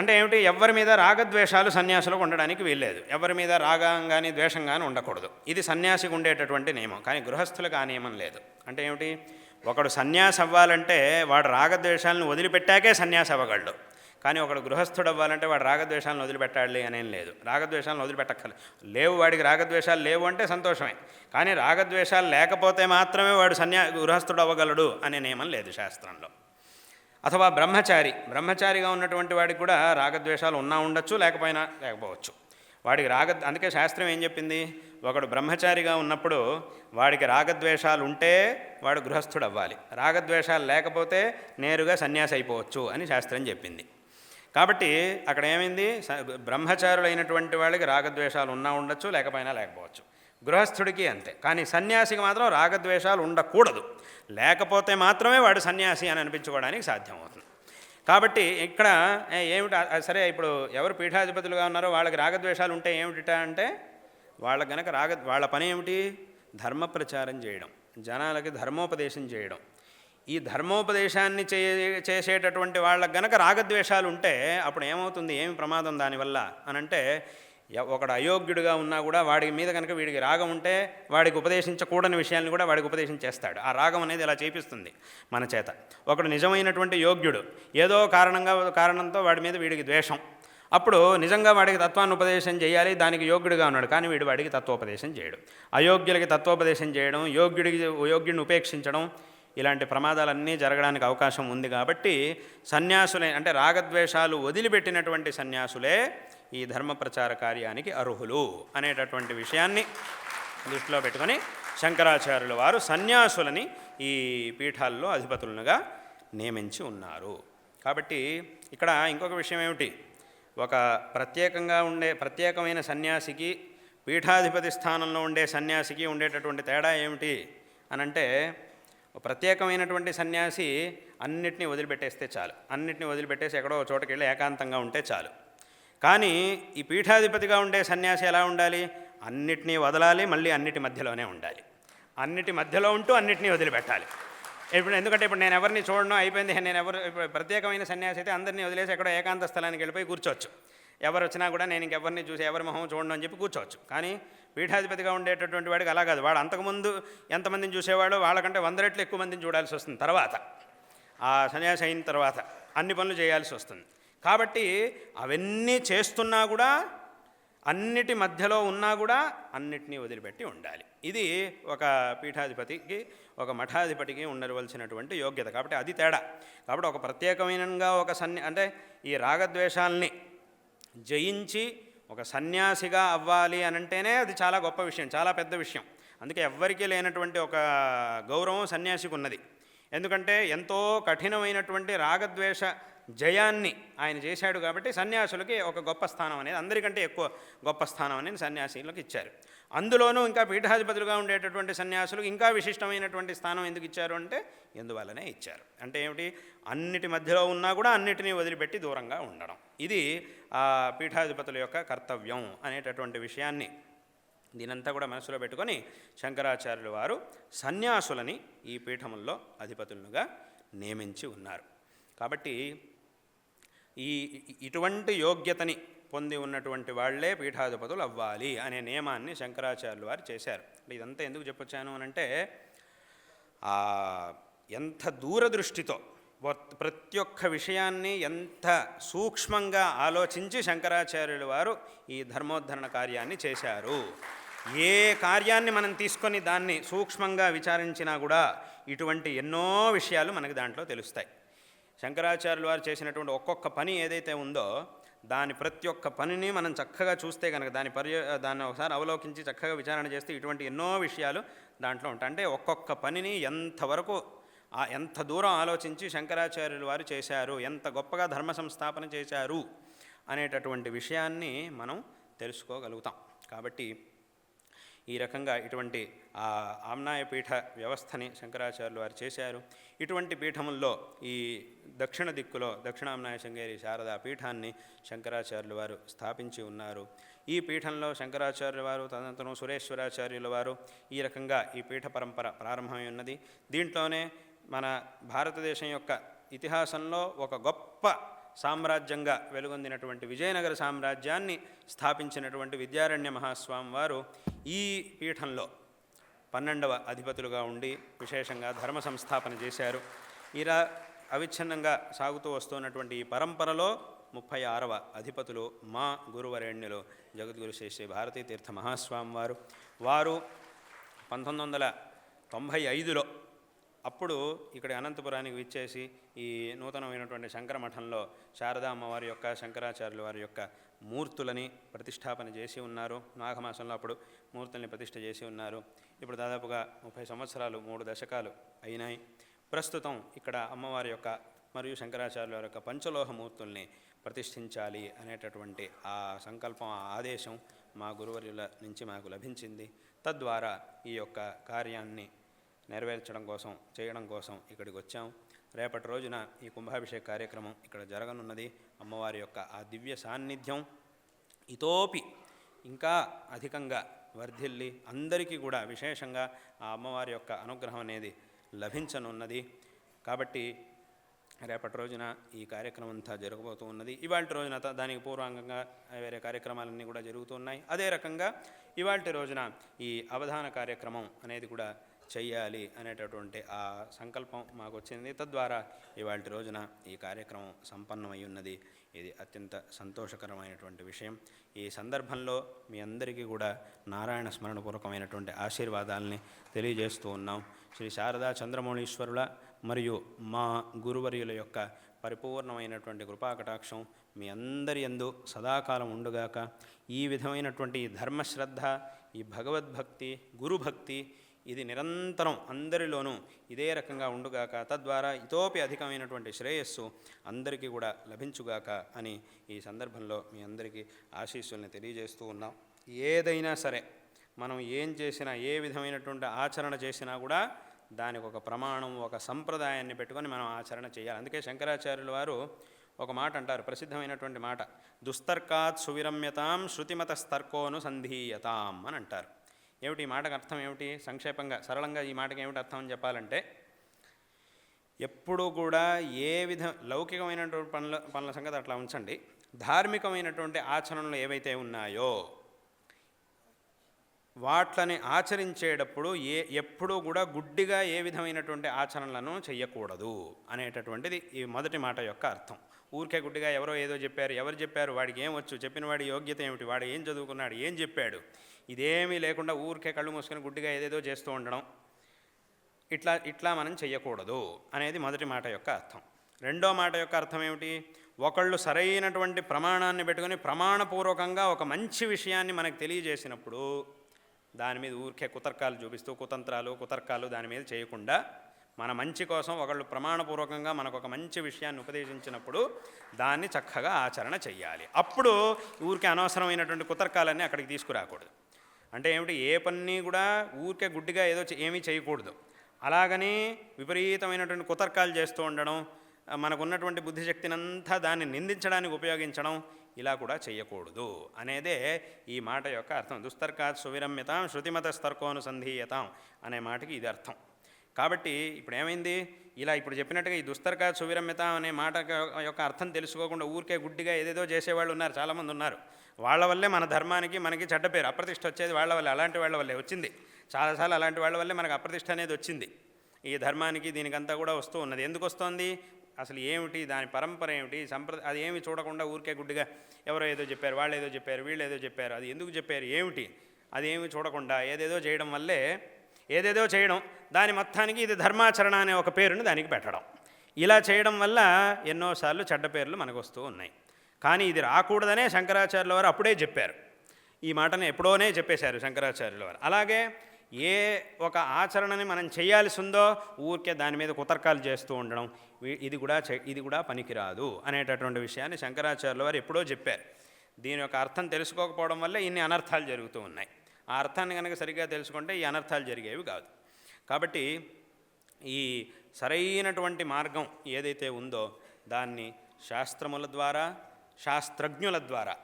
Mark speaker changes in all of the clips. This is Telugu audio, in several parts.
Speaker 1: అంటే ఏమిటి, ఎవరి మీద రాగద్వేషాలు సన్యాసులకు ఉండడానికి వీల్లేదు. ఎవరి మీద రాగం కానీ ద్వేషం కానీ ఉండకూడదు. ఇది సన్యాసికి ఉండేటటువంటి నియమం. కానీ గృహస్థులకు ఆ నియమం లేదు. అంటే ఏమిటి, ఒకడు సన్యాసి అవ్వాలంటే వాడు రాగద్వేషాలను వదిలిపెట్టాకే సన్యాసి అవ్వగలడు. కానీ ఒకడు గృహస్థుడు అవ్వాలంటే వాడు రాగద్వేషాలను వదిలిపెట్టాలి అనేం లేదు. రాగద్వేషాలను వదిలిపెట్టక్కర్లేదు. లేవు, వాడికి రాగద్వేషాలు లేవు అంటే సంతోషమే. కానీ రాగద్వేషాలు లేకపోతే మాత్రమే వాడు గృహస్థుడు అవ్వగలడు అనే నియమం లేదు శాస్త్రంలో. అథవా బ్రహ్మచారిగా ఉన్నటువంటి వాడికి కూడా రాగద్వేషాలు ఉన్నా ఉండొచ్చు, లేకపోవచ్చు. వాడికి అందుకే శాస్త్రం ఏం చెప్పింది, ఒకడు బ్రహ్మచారిగా ఉన్నప్పుడు వాడికి రాగద్వేషాలు ఉంటే వాడు గృహస్థుడు అవ్వాలి, రాగద్వేషాలు లేకపోతే నేరుగా సన్యాసి అయిపోవచ్చు అని శాస్త్రం చెప్పింది. కాబట్టి అక్కడ ఏమైంది, బ్రహ్మచారులైనటువంటి వాళ్ళకి రాగద్వేషాలు ఉన్నా ఉండొచ్చు, లేకపోవచ్చు. గృహస్థుడికి అంతే. కానీ సన్యాసికి మాత్రం రాగద్వేషాలు ఉండకూడదు. లేకపోతే మాత్రమే వాడు సన్యాసి అని అనిపించుకోవడానికి సాధ్యమవుతుంది. కాబట్టి ఇక్కడ ఏమిటి, సరే ఇప్పుడు ఎవరు పీఠాధిపతులుగా ఉన్నారో వాళ్ళకి రాగద్వేషాలు ఉంటే ఏమిటిట అంటే, వాళ్ళ గనక వాళ్ళ పని ఏమిటి, ధర్మ ప్రచారం చేయడం, జనాలకి ధర్మోపదేశం చేయడం. ఈ ధర్మోపదేశాన్ని చేసేటటువంటి వాళ్ళకి గనక రాగద్వేషాలు ఉంటే అప్పుడు ఏమవుతుంది, ఏమి ప్రమాదం దానివల్ల అనంటే, ఒకడు అయోగ్యుడిగా ఉన్నా కూడా వాడి మీద కనుక వీడికి రాగం ఉంటే వాడికి ఉపదేశించకూడని విషయాన్ని కూడా వాడికి ఉపదేశం చేస్తాడు. ఆ రాగం అనేది ఇలా చేపిస్తుంది మన చేత. ఒకడు నిజమైనటువంటి యోగ్యుడు, ఏదో కారణంతో వాడి మీద వీడికి ద్వేషం, అప్పుడు నిజంగా వాడికి తత్వాన్ని ఉపదేశం చేయాలి, దానికి యోగ్యుడిగా ఉన్నాడు, కానీ వాడికి తత్వోపదేశం చేయడం, అయోగ్యులకి తత్వోపదేశం చేయడం, యోగ్యుడిని ఉపేక్షించడం, ఇలాంటి ప్రమాదాలన్నీ జరగడానికి అవకాశం ఉంది. కాబట్టి సన్యాసులే అంటే రాగద్వేషాలు వదిలిపెట్టినటువంటి సన్యాసులే ఈ ధర్మ ప్రచార కార్యానికి అర్హులు అనేటటువంటి విషయాన్ని దృష్టిలో పెట్టుకొని శంకరాచార్యుల వారు సన్యాసులని ఈ పీఠాల్లో అధిపతులుగా నియమించి ఉన్నారు. కాబట్టి ఇక్కడ ఇంకొక విషయం ఏమిటి, ఒక ప్రత్యేకమైన సన్యాసికి పీఠాధిపతి స్థానంలో ఉండే సన్యాసికి ఉండేటటువంటి తేడా ఏమిటి అనంటే, ప్రత్యేకమైనటువంటి సన్యాసి అన్నిటినీ వదిలిపెట్టేస్తే చాలు, అన్నిటినీ వదిలిపెట్టేసి ఎక్కడో చోటకి వెళ్ళి ఏకాంతంగా ఉంటే చాలు. కానీ ఈ పీఠాధిపతిగా ఉండే సన్యాసి ఎలా ఉండాలి, అన్నిటినీ వదలాలి, మళ్ళీ అన్నిటి మధ్యలోనే ఉండాలి, అన్నిటి మధ్యలో ఉంటూ అన్నిటినీ వదిలిపెట్టాలి. ఎందుకంటే ఇప్పుడు నేను ఎవరిని చూడడం అయిపోయింది, ఇప్పుడు ప్రత్యేకమైన సన్యాసి అయితే అందరినీ వదిలేసి ఎక్కడో ఏకాంత స్థలానికి వెళ్ళిపోయి కూర్చోవచ్చు, ఎవరు వచ్చినా కూడా నేను ఇంకెవరిని చూసి ఎవరి మొహం చూడడం అని చెప్పి కూర్చోవచ్చు. కానీ పీఠాధిపతిగా ఉండేటటువంటి వాడికి అలా కాదు. వాడు అంతకుముందు ఎంతమందిని చూసేవాడో వాళ్ళకంటే 100 రెట్లు ఎక్కువ మందిని చూడాల్సి వస్తుంది. తర్వాత ఆ సన్యాసి అయిన తర్వాత అన్ని పనులు చేయాల్సి వస్తుంది. కాబట్టి అవన్నీ చేస్తున్నా కూడా, అన్నిటి మధ్యలో ఉన్నా కూడా అన్నిటినీ వదిలిపెట్టి ఉండాలి. ఇది ఒక పీఠాధిపతికి, ఒక మఠాధిపతికి ఉండవలసినటువంటి యోగ్యత. కాబట్టి అది తేడా. కాబట్టి ఒక ప్రత్యేకమైనగా అంటే ఈ రాగద్వేషాలని జయించి ఒక సన్యాసిగా అవ్వాలి అనంటేనే అది చాలా గొప్ప విషయం, చాలా పెద్ద విషయం. అందుకే ఎవ్వరికీ లేనటువంటి ఒక గౌరవం సన్యాసికి ఉన్నది. ఎందుకంటే ఎంతో కఠినమైనటువంటి రాగద్వేష జయాన్ని ఆయన చేశాడు. కాబట్టి సన్యాసులకి ఒక గొప్ప స్థానం అనేది, అందరికంటే ఎక్కువ గొప్ప స్థానం అనేది సన్యాసులకు ఇచ్చారు. అందులోనూ ఇంకా పీఠాధిపతులుగా ఉండేటటువంటి సన్యాసులకు ఇంకా విశిష్టమైనటువంటి స్థానం ఎందుకు ఇచ్చారు అంటే, ఎందువల్లనే ఇచ్చారు అంటే ఏమిటి, అన్నిటి మధ్యలో ఉన్నా కూడా అన్నిటినీ వదిలిపెట్టి దూరంగా ఉండడం. ఇది ఆ పీఠాధిపతుల యొక్క కర్తవ్యం అనేటటువంటి విషయాన్ని దీనంతా కూడా మనసులో పెట్టుకొని శంకరాచార్యుల వారు సన్యాసులని ఈ పీఠముల్లో అధిపతులుగా నియమించి ఉన్నారు. కాబట్టి ఇటువంటి యోగ్యతని పొంది ఉన్నటువంటి వాళ్లే పీఠాధిపతులు అవ్వాలి అనే నియమాన్ని శంకరాచార్యులు వారు చేశారు. ఇదంతా ఎందుకు చెప్పొచ్చాను అనంటే, ఎంత దూరదృష్టితో ప్రతి ఒక్క విషయాన్ని ఎంత సూక్ష్మంగా ఆలోచించి శంకరాచార్యుల వారు ఈ ధర్మోద్ధరణ కార్యాన్ని చేశారు. ఏ కార్యాన్ని మనం తీసుకొని దాన్ని సూక్ష్మంగా విచారించినా కూడా ఇటువంటి ఎన్నో విషయాలు మనకి దాంట్లో తెలుస్తాయి. శంకరాచార్యుల వారు చేసినటువంటి ఒక్కొక్క పని ఏదైతే ఉందో దాని ప్రతి ఒక్క పనిని మనం చక్కగా చూస్తే కనుక దాన్ని ఒకసారి అవలోకించి చక్కగా విచారణ చేస్తే ఇటువంటి ఎన్నో విషయాలు దాంట్లో ఉంటాయి. అంటే ఒక్కొక్క పనిని ఎంత దూరం ఆలోచించి శంకరాచార్యుల వారు చేశారు, ఎంత గొప్పగా ధర్మ సంస్థాపన చేశారు అనేటటువంటి విషయాన్ని మనం తెలుసుకోగలుగుతాం. కాబట్టి ఈ రకంగా ఇటువంటి ఆమ్నాయ పీఠ వ్యవస్థని శంకరాచార్యులు వారు చేశారు. ఇటువంటి పీఠముల్లో ఈ దక్షిణ దిక్కులో దక్షిణామ్నాయ శృంగేరి శారదా పీఠాన్ని శంకరాచార్యులు వారు స్థాపించి ఉన్నారు. ఈ పీఠంలో శంకరాచార్యుల వారు, తదనంతరం సురేశ్వరాచార్యుల వారు, ఈ రకంగా ఈ పీఠ పరంపర ప్రారంభమై ఉన్నది. దీంట్లోనే మన భారతదేశం యొక్క ఇతిహాసంలో ఒక గొప్ప సామ్రాజ్యంగా వెలుగొందినటువంటి విజయనగర సామ్రాజ్యాన్ని స్థాపించినటువంటి విద్యారణ్య మహాస్వామి వారు ఈ పీఠంలో 12వ అధిపతులుగా ఉండి విశేషంగా ధర్మ సంస్థాపన చేశారు. ఇలా అవిచ్ఛిన్నంగా సాగుతూ వస్తున్నటువంటి ఈ పరంపరలో 36వ అధిపతులు మా గురువరేణ్యులు జగద్గురు శ్రీ శ్రీ భారతీ తీర్థ మహాస్వామి వారు. వారు 1995లో అప్పుడు ఇక్కడ అనంతపురానికి విచ్చేసి ఈ నూతనమైనటువంటి శంకర మఠంలో శారదా అమ్మవారి యొక్క శంకరాచార్యుల వారి యొక్క మూర్తులని ప్రతిష్టాపన చేసి ఉన్నారు. మాఘమాసంలో అప్పుడు మూర్తుల్ని ప్రతిష్ఠ చేసి ఉన్నారు. ఇప్పుడు దాదాపుగా 30 సంవత్సరాలు 3 దశకాలు అయినాయి. ప్రస్తుతం ఇక్కడ అమ్మవారి యొక్క మరియు శంకరాచార్యుల వారి యొక్క పంచలోహ మూర్తుల్ని ప్రతిష్ఠించాలి అనేటటువంటి ఆ సంకల్పం, ఆ ఆదేశం మా గురువర్యుల నుంచి మాకు లభించింది. తద్వారా ఈ యొక్క కార్యాన్ని నెరవేర్చడం కోసం, చేయడం కోసం ఇక్కడికి వచ్చాం. రేపటి రోజున ఈ కుంభాభిషేక కార్యక్రమం ఇక్కడ జరగనున్నది. అమ్మవారి యొక్క ఆ దివ్య సాన్నిధ్యం ఇతోపి ఇంకా అధికంగా వర్ధిల్లి అందరికీ కూడా విశేషంగా ఆ అమ్మవారి యొక్క అనుగ్రహం అనేది లభించనున్నది. కాబట్టి రేపటి రోజున ఈ కార్యక్రమం అంతా జరగబోతూ ఉన్నది. ఇవాళ రోజున దానికి పూర్వాంగంగా వేరే కార్యక్రమాలన్నీ కూడా జరుగుతూ ఉన్నాయి. అదే రకంగా ఇవాళ రోజున ఈ అవధాన కార్యక్రమం అనేది కూడా చెయ్యాలి అనేటటువంటి ఆ సంకల్పం మాకు వచ్చింది. తద్వారా ఇవాళ రోజున ఈ కార్యక్రమం సంపన్నమై ఉన్నది. ఇది అత్యంత సంతోషకరమైనటువంటి విషయం. ఈ సందర్భంలో మీ అందరికీ కూడా నారాయణ స్మరణపూర్వకమైనటువంటి ఆశీర్వాదాలని తెలియజేస్తూ ఉన్నాం. శ్రీ శారదా చంద్రమౌళీశ్వరుల మరియు మా గురువర్యుల యొక్క పరిపూర్ణమైనటువంటి కృపాకటాక్షం మీ అందరి యందు సదాకాలం ఉండుగాక. ఈ విధమైనటువంటి ధర్మశ్రద్ధ, ఈ భగవద్భక్తి, గురుభక్తి ఇది నిరంతరం అందరిలోనూ ఇదే రకంగా ఉండుగాక. తద్వారా ఇతోపి అధికమైనటువంటి శ్రేయస్సు అందరికీ కూడా లభించుగాక అని ఈ సందర్భంలో మీ అందరికీ ఆశీస్సుల్ని తెలియజేస్తూ ఉన్నాం. ఏదైనా సరే మనం ఏం చేసినా, ఏ విధమైనటువంటి ఆచరణ చేసినా కూడా దానికి ఒక ప్రమాణం, ఒక సంప్రదాయాన్ని పెట్టుకొని మనం ఆచరణ చేయాలి. అందుకే శంకరాచార్యుల వారు ఒక మాట అంటారు, ప్రసిద్ధమైనటువంటి మాట, దుస్తర్కాత్ సువిరమ్యతాం శృతిమతస్తర్కోను సంధీయతాం అని అంటారు. ఏమిటి ఈ మాటకు అర్థం ఏమిటి? సంక్షేపంగా సరళంగా ఈ మాటకి ఏమిటి అర్థం అని చెప్పాలంటే, ఎప్పుడూ కూడా ఏ లౌకికమైనటువంటి పనుల సంగతి అట్లా ఉంచండి, ధార్మికమైనటువంటి ఆచరణలు ఏవైతే ఉన్నాయో వాట్లని ఆచరించేటప్పుడు ఎప్పుడూ కూడా గుడ్డిగా ఏ విధమైనటువంటి ఆచరణలను చెయ్యకూడదు అనేటటువంటిది ఈ మొదటి మాట యొక్క అర్థం. ఊరికే గుడ్డిగా ఎవరో ఏదో చెప్పారు, ఎవరు చెప్పారు, వాడికి ఏం వచ్చు, చెప్పిన వాడి యోగ్యత ఏమిటి, వాడు ఏం చదువుకున్నాడు, ఏం చెప్పాడు, ఇదేమీ లేకుండా ఊరికే కళ్ళు మూసుకొని గుడ్డిగా ఏదేదో చేస్తూ ఉండడం, ఇట్లా మనం చెయ్యకూడదు అనేది మొదటి మాట యొక్క అర్థం. రెండో మాట యొక్క అర్థం ఏమిటి? ఒకళ్ళు సరైనటువంటి ప్రమాణాన్ని పెట్టుకొని ప్రమాణపూర్వకంగా ఒక మంచి విషయాన్ని మనకు తెలియజేసినప్పుడు దాని మీద ఊరికే కుతర్కాలు చూపిస్తూ కుతర్కాలు దాని మీద చేయకుండా మన మంచి కోసం ఒకళ్ళు ప్రమాణపూర్వకంగా మనకు ఒక మంచి విషయాన్ని ఉపదేశించినప్పుడు దాన్ని చక్కగా ఆచరణ చెయ్యాలి. అప్పుడు ఊరికే అనవసరమైనటువంటి కుతర్కాలన్నీ అక్కడికి తీసుకురాకూడదు. అంటే ఏమిటి? ఏ పని కూడా ఊరికే గుడ్డిగా ఏమీ చేయకూడదు. అలాగని విపరీతమైనటువంటి కుతర్కాలు చేస్తూ ఉండడం, మనకున్నటువంటి బుద్ధిశక్తినంతా దాన్ని నిందించడానికి ఉపయోగించడం, ఇలా కూడా చేయకూడదు అనేదే ఈ మాట యొక్క అర్థం. దుస్తర్కాత్ సువిరమ్యతాం శృతిమతస్తర్కోనుసంధీయతాం అనే మాటకి ఇది అర్థం. కాబట్టి ఇప్పుడు ఏమైంది? ఇలా ఇప్పుడు చెప్పినట్టుగా ఈ దుస్తర్కాత్ సువిరమ్యతాం అనే మాట యొక్క అర్థం తెలుసుకోకుండా ఊరికే గుడ్డిగా ఏదేదో చేసేవాళ్ళు ఉన్నారు, చాలామంది ఉన్నారు. వాళ్ళ వల్లే మన ధర్మానికి మనకి చెడ్డ పేరు, అప్రతిష్ట వచ్చేది వాళ్ళ వల్లే. అలాంటి వాళ్ళ వల్లే వచ్చింది, చాలాసార్లు అలాంటి వాళ్ళ వల్లే మనకు అప్రతిష్ట అనేది వచ్చింది. ఈ ధర్మానికి దీనికంతా కూడా వస్తూ ఉన్నది. ఎందుకు వస్తుంది? అసలు ఏమిటి దాని పరంపర ఏమిటి, అది ఏమి చూడకుండా ఊరికే గుడ్డిగా ఎవరో ఏదో చెప్పారు, వాళ్ళు ఏదో చెప్పారు, వీళ్ళు ఏదో చెప్పారు, అది ఎందుకు చెప్పారు ఏమిటి, అదేమి చూడకుండా ఏదేదో చేయడం వల్లే, ఏదేదో చేయడం, దాని మొత్తానికి ఇది ధర్మాచరణ అనే ఒక పేరుని దానికి పెట్టడం, ఇలా చేయడం వల్ల ఎన్నోసార్లు చెడ్డ పేర్లు మనకు వస్తూ ఉన్నాయి. కానీ ఇది రాకూడదనే శంకరాచార్యుల వారు అప్పుడే చెప్పారు. ఈ మాటను ఎప్పుడోనే చెప్పేశారు శంకరాచార్యుల వారు. అలాగే ఏ ఒక ఆచరణని మనం చేయాల్సి ఉందో ఊరికే దాని మీద కుతర్కాలు చేస్తూ ఉండడం, ఇది కూడా పనికిరాదు అనేటటువంటి విషయాన్ని శంకరాచార్యుల వారు ఎప్పుడో చెప్పారు. దీని యొక్క అర్థం తెలుసుకోకపోవడం వల్ల ఇన్ని అనర్థాలు జరుగుతూ ఉన్నాయి. ఆ అర్థాన్ని కనుక సరిగ్గా తెలుసుకుంటే ఈ అనర్థాలు జరిగేవి కాదు. కాబట్టి ఈ సరైనటువంటి మార్గం ఏదైతే ఉందో దాన్ని శాస్త్రముల ద్వారా, శాస్త్రజ్ఞుల ద్వారా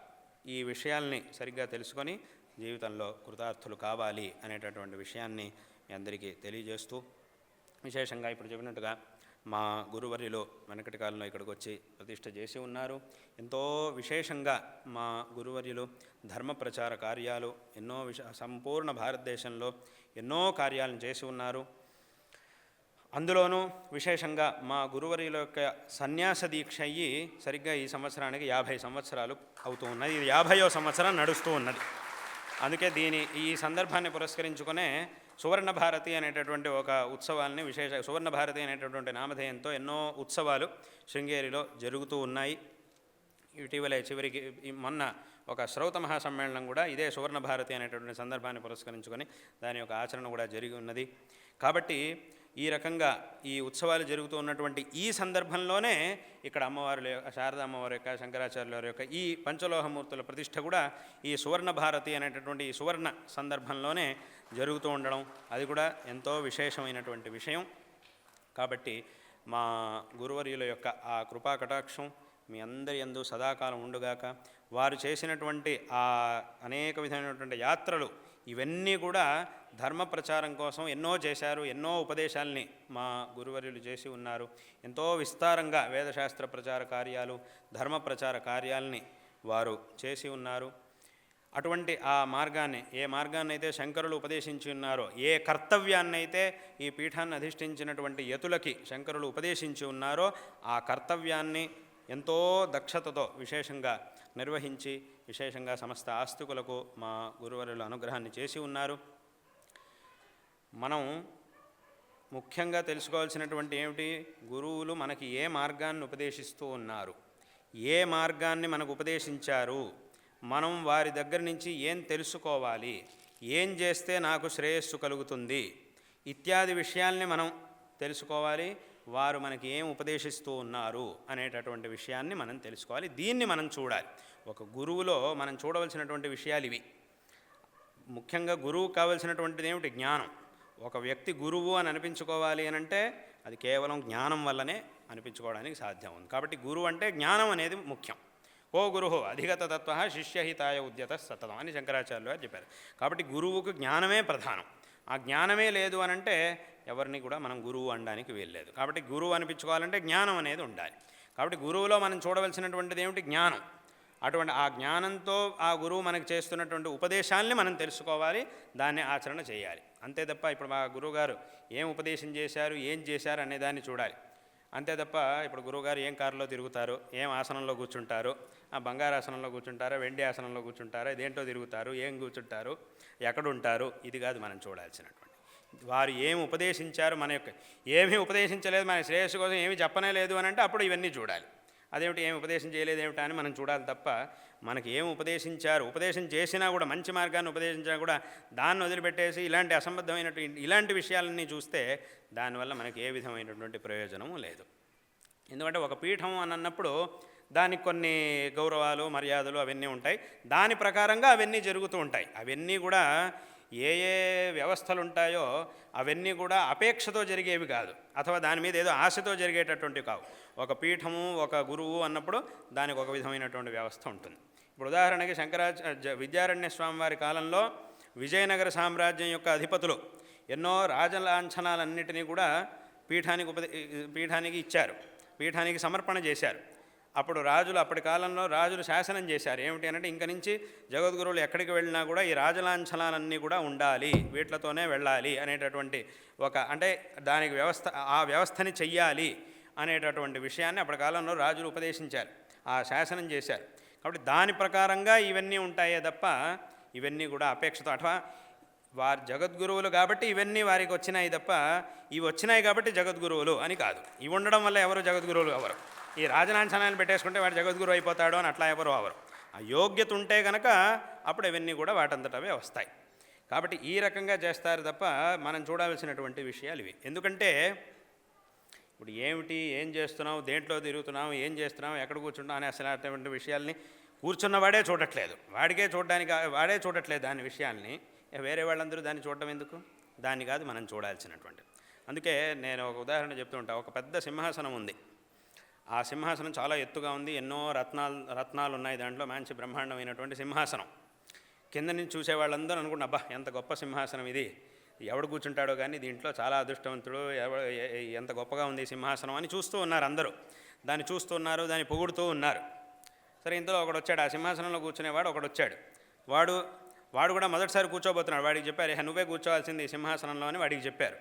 Speaker 1: ఈ విషయాల్ని సరిగ్గా తెలుసుకొని జీవితంలో కృతార్థులు కావాలి అనేటటువంటి విషయాన్ని మీ అందరికీ తెలియజేస్తూ, విశేషంగా ఇప్పుడు చెప్పినట్టుగా మా గురువర్యులు వెనకటి కాలంలో ఇక్కడికి వచ్చి ప్రతిష్ఠ చేసి ఉన్నారు. ఎంతో విశేషంగా మా గురువర్యులు ధర్మ ప్రచార కార్యాలు ఎన్నో సంపూర్ణ భారతదేశంలో ఎన్నో కార్యాలను చేసి ఉన్నారు. అందులోనూ విశేషంగా మా గురువర్యుల యొక్క సన్యాస దీక్ష అయ్యి సరిగ్గా ఈ సంవత్సరానికి 50 సంవత్సరాలు అవుతూ ఉన్నది. ఇది 50వ సంవత్సరం నడుస్తూ ఉన్నది. అందుకే ఈ సందర్భాన్ని పురస్కరించుకునే సువర్ణ భారతి అనేటటువంటి ఒక ఉత్సవాల్ని సువర్ణ భారతి అనేటటువంటి నామధేయంతో ఎన్నో ఉత్సవాలు శృంగేరిలో జరుగుతూ ఉన్నాయి. ఇటీవలే చివరికి మొన్న ఒక శ్రౌత మహాసమ్మేళనం కూడా ఇదే సువర్ణ భారతి అనేటటువంటి సందర్భాన్ని పురస్కరించుకొని దాని యొక్క ఆచరణ కూడా జరిగి ఉన్నది. కాబట్టి ఈ రకంగా ఈ ఉత్సవాలు జరుగుతూ ఉన్నటువంటి ఈ సందర్భంలోనే ఇక్కడ అమ్మవారి శారదా అమ్మవారి యొక్క శంకరాచార్యుల వారి యొక్క ఈ పంచలోహమూర్తుల ప్రతిష్ఠ కూడా ఈ సువర్ణ భారతి అనేటటువంటి ఈ సువర్ణ సందర్భంలోనే జరుగుతూ ఉండడం అది కూడా ఎంతో విశేషమైనటువంటి విషయం. కాబట్టి మా గురువర్యుల యొక్క ఆ కృపా కటాక్షం మీ అందరి యందు సదాకాలం ఉండుగాక. వారు చేసినటువంటి ఆ అనేక విధమైనటువంటి యాత్రలు ఇవన్నీ కూడా ధర్మ ప్రచారం కోసం ఎన్నో చేశారు. ఎన్నో ఉపదేశాల్ని మా గురువర్యులు చేసి ఉన్నారు. ఎంతో విస్తారంగా వేదశాస్త్ర ప్రచార కార్యాలు ధర్మ ప్రచార కార్యాలని వారు చేసి ఉన్నారు. అటువంటి ఆ మార్గాన్ని ఏ మార్గాన్నైతే శంకరులు ఉపదేశించి ఉన్నారో, ఏ కర్తవ్యాన్నైతే ఈ పీఠాన్ని అధిష్ఠించినటువంటి యతులకి శంకరులు ఉపదేశించి ఉన్నారో ఆ కర్తవ్యాన్ని ఎంతో దక్షతతో విశేషంగా నిర్వహించి విశేషంగా సమస్త ఆస్తికులకు మా గురువర్యుల అనుగ్రహాన్ని చేసి ఉన్నారు. మనం ముఖ్యంగా తెలుసుకోవాల్సినటువంటి ఏమిటి, గురువులు మనకి ఏ మార్గాన్ని ఉపదేశిస్తూ ఉన్నారు, ఏ మార్గాన్ని మనకు ఉపదేశించారు, మనం వారి దగ్గర నుంచి ఏం తెలుసుకోవాలి, ఏం చేస్తే నాకు శ్రేయస్సు కలుగుతుంది ఇత్యాది విషయాల్ని మనం తెలుసుకోవాలి. వారు మనకి ఏం ఉపదేశిస్తూ ఉన్నారు అనేటటువంటి విషయాన్ని మనం తెలుసుకోవాలి. దీన్ని మనం చూడాలి. ఒక గురువులో మనం చూడవలసినటువంటి విషయాలు ఇవి. ముఖ్యంగా గురువుకు కావలసినటువంటిది ఏమిటి, జ్ఞానం. ఒక వ్యక్తి గురువు అని అనిపించుకోవాలి అని అంటే అది కేవలం జ్ఞానం వల్లనే అనిపించుకోవడానికి సాధ్యం ఉంది. కాబట్టి గురువు అంటే జ్ఞానం అనేది ముఖ్యం. ఓ గురువు అధిగత తత్వ శిష్యహితాయ ఉద్యత సతతం అని శంకరాచార్యులు గారు చెప్పారు. కాబట్టి గురువుకు జ్ఞానమే ప్రధానం. ఆ జ్ఞానమే లేదు అని అంటే ఎవరిని కూడా మనం గురువు అనడానికి వీల్లేదు. కాబట్టి గురువు అనిపించుకోవాలంటే జ్ఞానం అనేది ఉండాలి. కాబట్టి గురువులో మనం చూడవలసినటువంటిది ఏమిటి, జ్ఞానం. అటువంటి ఆ జ్ఞానంతో ఆ గురువు మనకు చేస్తున్నటువంటి ఉపదేశాల్ని మనం తెలుసుకోవాలి, దాన్ని ఆచరణ చేయాలి. అంతే తప్ప ఇప్పుడు మా గురువుగారు ఏం ఉపదేశం చేశారు, ఏం చేశారు అనే దాన్ని చూడాలి. అంతే తప్ప ఇప్పుడు గురువుగారు ఏం కారులో తిరుగుతారు, ఏం ఆసనంలో కూర్చుంటారు, ఆ బంగారు ఆసనంలో కూర్చుంటారా, వెండి ఆసనంలో కూర్చుంటారా, దేంట్లో తిరుగుతారు, ఏం కూర్చుంటారు, ఎక్కడుంటారు, ఇది కాదు మనం చూడాల్సినటువంటి. వారు ఏమి ఉపదేశించారు, మన యొక్క ఏమీ ఉపదేశించలేదు, మన శ్రేయస్సు కోసం ఏమీ చెప్పనే లేదు అని అంటే అప్పుడు ఇవన్నీ చూడాలి. అదేమిటి ఏమి ఉపదేశం చేయలేదు ఏమిటా అని మనం చూడాలి తప్ప మనకి ఏమి ఉపదేశించారు, ఉపదేశం చేసినా కూడా మంచి మార్గాన్ని ఉపదేశించినా కూడా దాన్ని వదిలిపెట్టేసి ఇలాంటి అసంబద్ధమైనటువంటి ఇలాంటి విషయాలన్నీ చూస్తే దానివల్ల మనకి ఏ విధమైనటువంటి ప్రయోజనము లేదు. ఎందుకంటే ఒక పీఠం అని అన్నప్పుడు దానికి కొన్ని గౌరవాలు మర్యాదలు అవన్నీ ఉంటాయి. దాని ప్రకారంగా అవన్నీ జరుగుతూ ఉంటాయి. అవన్నీ కూడా ఏ ఏ వ్యవస్థలు ఉంటాయో అవన్నీ కూడా అపేక్షతో జరిగేవి కాదు, అథవా దాని మీద ఏదో ఆశతో జరిగేటటువంటివి కావు. ఒక పీఠము ఒక గురువు అన్నప్పుడు దానికి ఒక విధమైనటువంటి వ్యవస్థ ఉంటుంది. ఇప్పుడు ఉదాహరణకి విద్యారణ్య స్వామి వారి కాలంలో విజయనగర సామ్రాజ్యం యొక్క అధిపతులు ఎన్నో రాజలాంఛనాలన్నిటినీ కూడా పీఠానికి ఇచ్చారు, పీఠానికి సమర్పణ చేశారు. అప్పుడు అప్పటి కాలంలో రాజులు శాసనం చేశారు. ఏమిటి అంటే ఇంక నుంచి జగద్గురువులు ఎక్కడికి వెళ్ళినా కూడా ఈ రాజలాంఛనాలన్నీ కూడా ఉండాలి, వీటితోనే వెళ్ళాలి అనేటటువంటి అంటే దానికి ఆ వ్యవస్థని చెయ్యాలి అనేటటువంటి విషయాన్ని అప్పటి కాలంలో రాజులు ఉపదేశించారు, ఆ శాసనం చేశారు. కాబట్టి దాని ప్రకారంగా ఇవన్నీ ఉంటాయే తప్ప ఇవన్నీ కూడా అపేక్షతో అథవా వారు జగద్గురువులు కాబట్టి ఇవన్నీ వారికి వచ్చినాయి తప్ప ఇవి వచ్చినాయి కాబట్టి జగద్గురువులు అని కాదు. ఇవి ఉండడం వల్ల ఎవరు జగద్గురువులు ఎవరు, ఈ రాజలాంఛనాన్ని పెట్టేసుకుంటే వాడు జగద్గురు అయిపోతాడు అని అట్లా ఎవరు అవరు. ఆ యోగ్యత ఉంటే కనుక అప్పుడు ఇవన్నీ కూడా వాటంతటవే వస్తాయి. కాబట్టి ఈ రకంగా చేస్తారు తప్ప మనం చూడాల్సినటువంటి విషయాలు ఇవి. ఎందుకంటే ఇప్పుడు ఏం చేస్తున్నావు, దేంట్లో తిరుగుతున్నావు, ఏం చేస్తున్నావు, ఎక్కడ కూర్చుంటావు అనే అసలు అటువంటి విషయాల్ని కూర్చున్నవాడే చూడట్లేదు, వాడే చూడట్లేదు దాని విషయాల్ని. వేరే వాళ్ళందరూ దాన్ని చూడటం ఎందుకు, దాన్ని కాదు మనం చూడాల్సినటువంటి. అందుకే నేను ఒక ఉదాహరణ చెప్తూ ఉంటాను. ఒక పెద్ద సింహాసనం ఉంది, ఆ సింహాసనం చాలా ఎత్తుగా ఉంది, ఎన్నో రత్నాలు ఉన్నాయి దాంట్లో, మంచి బ్రహ్మాండమైనటువంటి సింహాసనం. కింద నుంచి చూసే వాళ్ళందరూ అనుకుంటున్నా అబ్బా ఎంత గొప్ప సింహాసనం ఇది, ఎవడు కూర్చుంటాడో కానీ దీంట్లో చాలా అదృష్టవంతుడు, ఎంత గొప్పగా ఉంది సింహాసనం అని చూస్తూ ఉన్నారు అందరూ. దాన్ని చూస్తూ ఉన్నారు, దాన్ని పొగుడుతూ ఉన్నారు. సరే, ఇంతలో ఒకడు వచ్చాడు, ఆ సింహాసనంలో కూర్చునేవాడు ఒకడు వచ్చాడు. వాడు కూడా మొదటిసారి కూర్చోబోతున్నాడు. వాడికి చెప్పారు, నువ్వే కూర్చోవాల్సింది ఈ సింహాసనంలో అని వాడికి చెప్పారు.